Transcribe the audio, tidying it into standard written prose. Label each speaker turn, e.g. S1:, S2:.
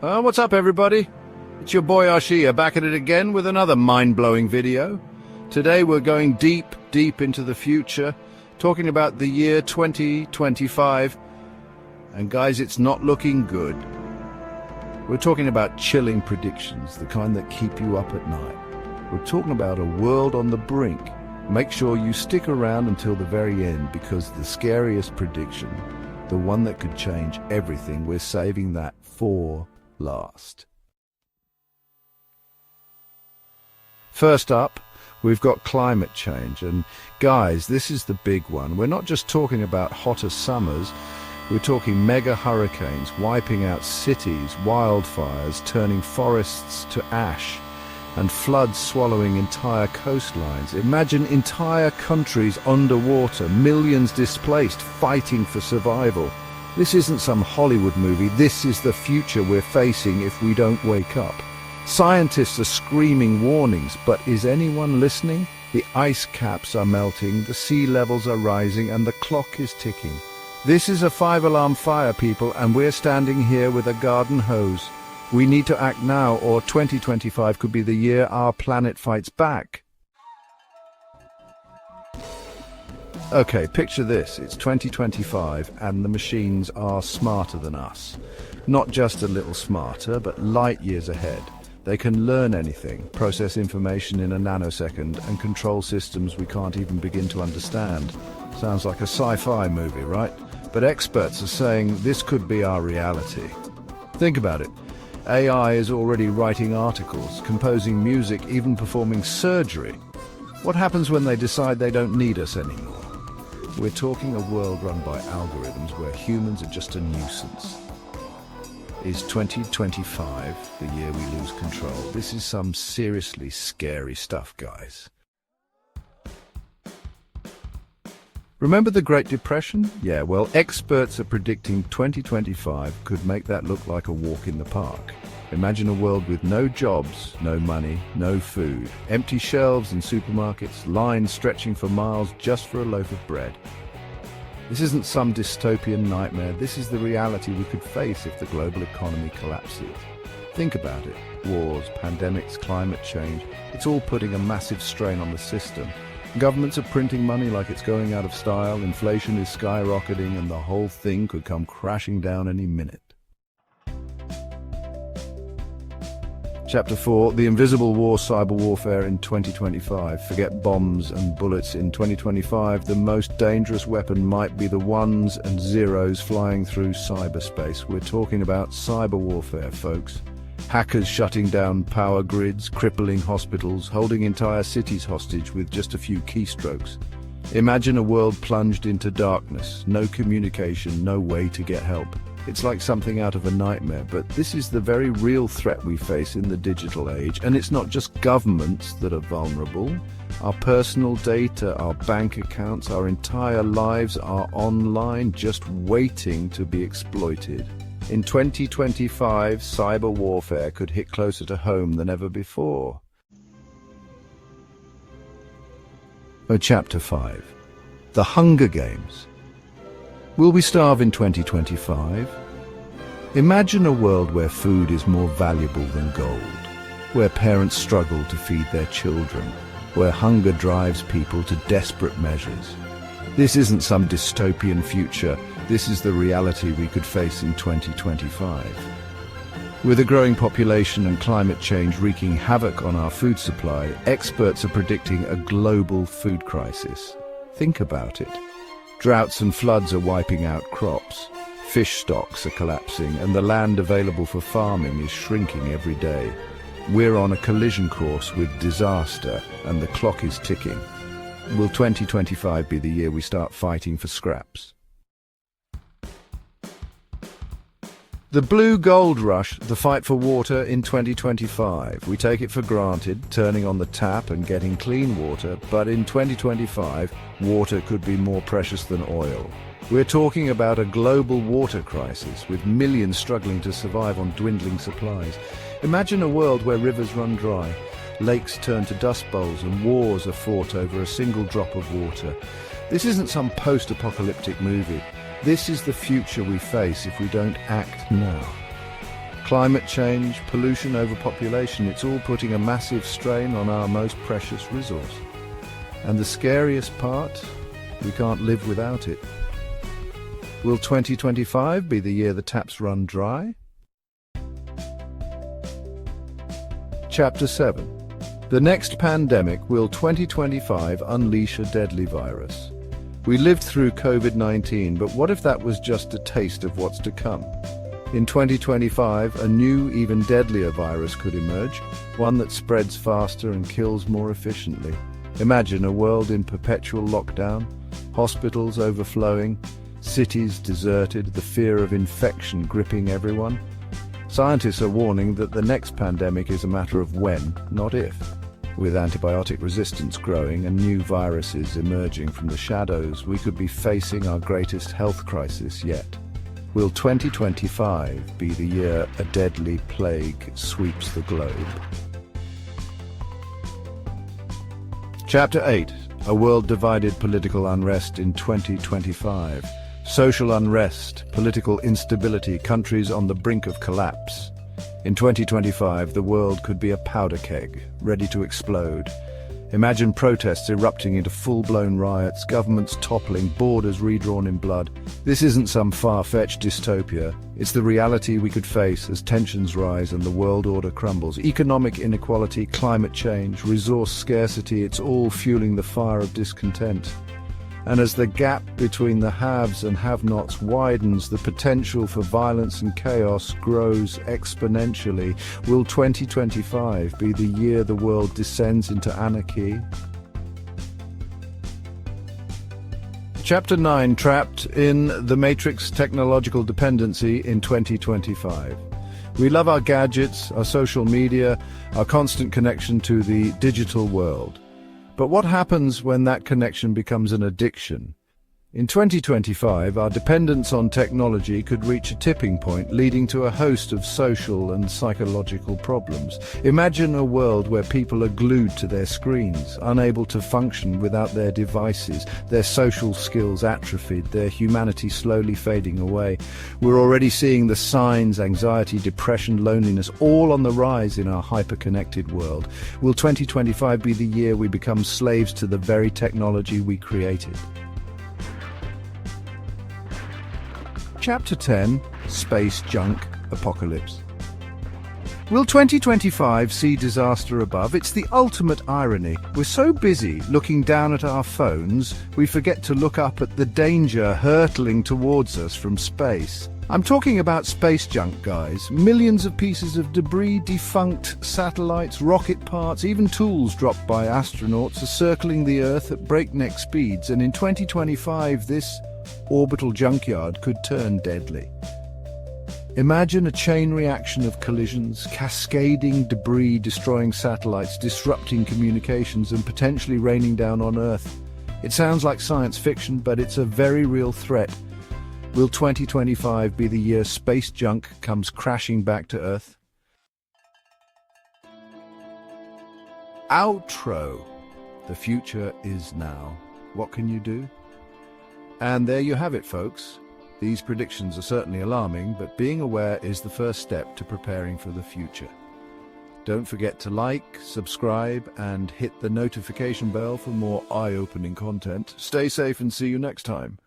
S1: What's up, everybody? It's your boy Arshia back at it again with another mind-blowing video. Today we're going deep into the future, talking about the year 2025. And guys, it's not looking good. We're talking about chilling predictions, the kind that keep you up at night. We're talking about a world on the brink. Make sure you stick around until the very end, because the scariest prediction, the one that could change everything, we're saving that for last. First up, we've got climate change. And guys, this is the big one. We're not just talking about hotter summers. We're talking mega hurricanes wiping out cities, wildfires turning forests to ash, and floods swallowing entire coastlines. Imagine entire countries underwater, millions displaced, fighting for survival. This isn't some Hollywood movie. This is the future we're facing if we don't wake up. Scientists are screaming warnings, but is anyone listening? The ice caps are melting, the sea levels are rising, and the clock is ticking. This is a 5-alarm fire, people, and we're standing here with a garden hose. We need to act now, or 2025 could be the year our planet fights back. Okay, picture this. It's 2025 and the machines are smarter than us. Not just a little smarter, but light years ahead. They can learn anything, process information in a nanosecond, and control systems we can't even begin to understand. Sounds like a sci-fi movie, right? But experts are saying this could be our reality. Think about it. AI is already writing articles, composing music, even performing surgery. What happens when they decide they don't need us anymore? We're talking a world run by algorithms where humans are just a nuisance. Is 2025 the year we lose control? This is some seriously scary stuff, guys. Remember the Great Depression? Yeah, well, experts are predicting 2025 could make that look like a walk in the park. Imagine a world with no jobs, no money, no food, empty shelves in supermarkets, lines stretching for miles just for a loaf of bread. This isn't some dystopian nightmare. This is the reality we could face if the global economy collapses. Think about it. Wars, pandemics, climate change, it's all putting a massive strain on the system. Governments are printing money like it's going out of style, inflation is skyrocketing, and the whole thing could come crashing down any minute. Chapter 4, The Invisible War, Cyber Warfare in 2025. Forget bombs and bullets. In 2025, the most dangerous weapon might be the ones and zeros flying through cyberspace. We're talking about cyber warfare, folks. Hackers shutting down power grids, crippling hospitals, holding entire cities hostage with just a few keystrokes. Imagine a world plunged into darkness, no communication, no way to get help. It's like something out of a nightmare, but this is the very real threat we face in the digital age, and it's not just governments that are vulnerable. Our personal data, our bank accounts, our entire lives are online, just waiting to be exploited. In 2025, cyber warfare could hit closer to home than ever before. Chapter 5. The Hunger Games. Will we starve in 2025? Imagine a world where food is more valuable than gold, where parents struggle to feed their children, where hunger drives people to desperate measures. This isn't some dystopian future. This is the reality we could face in 2025. With a growing population and climate change wreaking havoc on our food supply, experts are predicting a global food crisis. Think about it. Droughts and floods are wiping out crops. Fish stocks are collapsing, and the land available for farming is shrinking every day. We're on a collision course with disaster, and the clock is ticking. Will 2025 be the year we start fighting for scraps? The blue gold rush, the fight for water in 2025. We take it for granted, turning on the tap and getting clean water, but in 2025, water could be more precious than oil. We're talking about a global water crisis, with millions struggling to survive on dwindling supplies. Imagine a world where rivers run dry, lakes turn to dust bowls, and wars are fought over a single drop of water. This isn't some post-apocalyptic movie. This is the future we face if we don't act now. Climate change, pollution, overpopulation, it's all putting a massive strain on our most precious resource. And the scariest part, we can't live without it. Will 2025 be the year the taps run dry? Chapter 7. The next pandemic. Will 2025 unleash a deadly virus? We lived through COVID-19, but what if that was just a taste of what's to come? In 2025, a new, even deadlier virus could emerge, one that spreads faster and kills more efficiently. Imagine a world in perpetual lockdown, hospitals overflowing, cities deserted, the fear of infection gripping everyone. Scientists are warning that the next pandemic is a matter of when, not if. With antibiotic resistance growing and new viruses emerging from the shadows, we could be facing our greatest health crisis yet. Will 2025 be the year a deadly plague sweeps the globe? Chapter 8. A world divided, political unrest in 2025. Social unrest, political instability, countries on the brink of collapse. In 2025, the world could be a powder keg, ready to explode. Imagine protests erupting into full-blown riots, governments toppling, borders redrawn in blood. This isn't some far-fetched dystopia. It's the reality we could face as tensions rise and the world order crumbles. Economic inequality, climate change, resource scarcity, it's all fueling the fire of discontent. And as the gap between the haves and have-nots widens, the potential for violence and chaos grows exponentially. Will 2025 be the year the world descends into anarchy? Chapter 9. Trapped in the Matrix, Technological Dependency in 2025. We love our gadgets, our social media, our constant connection to the digital world. But what happens when that connection becomes an addiction? In 2025, our dependence on technology could reach a tipping point, leading to a host of social and psychological problems. Imagine a world where people are glued to their screens, unable to function without their devices, their social skills atrophied, their humanity slowly fading away. We're already seeing the signs: anxiety, depression, loneliness, all on the rise in our hyper-connected world. Will 2025 be the year we become slaves to the very technology we created? Chapter 10. Space Junk Apocalypse. Will 2025 see disaster above? It's the ultimate irony. We're so busy looking down at our phones, we forget to look up at the danger hurtling towards us from space. I'm talking about space junk, guys. Millions of pieces of debris, defunct satellites, rocket parts, even tools dropped by astronauts are circling the Earth at breakneck speeds, and in 2025 this orbital junkyard could turn deadly. Imagine a chain reaction of collisions, cascading debris destroying satellites, disrupting communications and potentially raining down on Earth. It sounds like science fiction, but it's a very real threat. Will 2025 be the year space junk comes crashing back to Earth? Outro. The future is now. What can you do? And there you have it, folks. These predictions are certainly alarming, but being aware is the first step to preparing for the future. Don't forget to like, subscribe, and hit the notification bell for more eye-opening content. Stay safe and see you next time.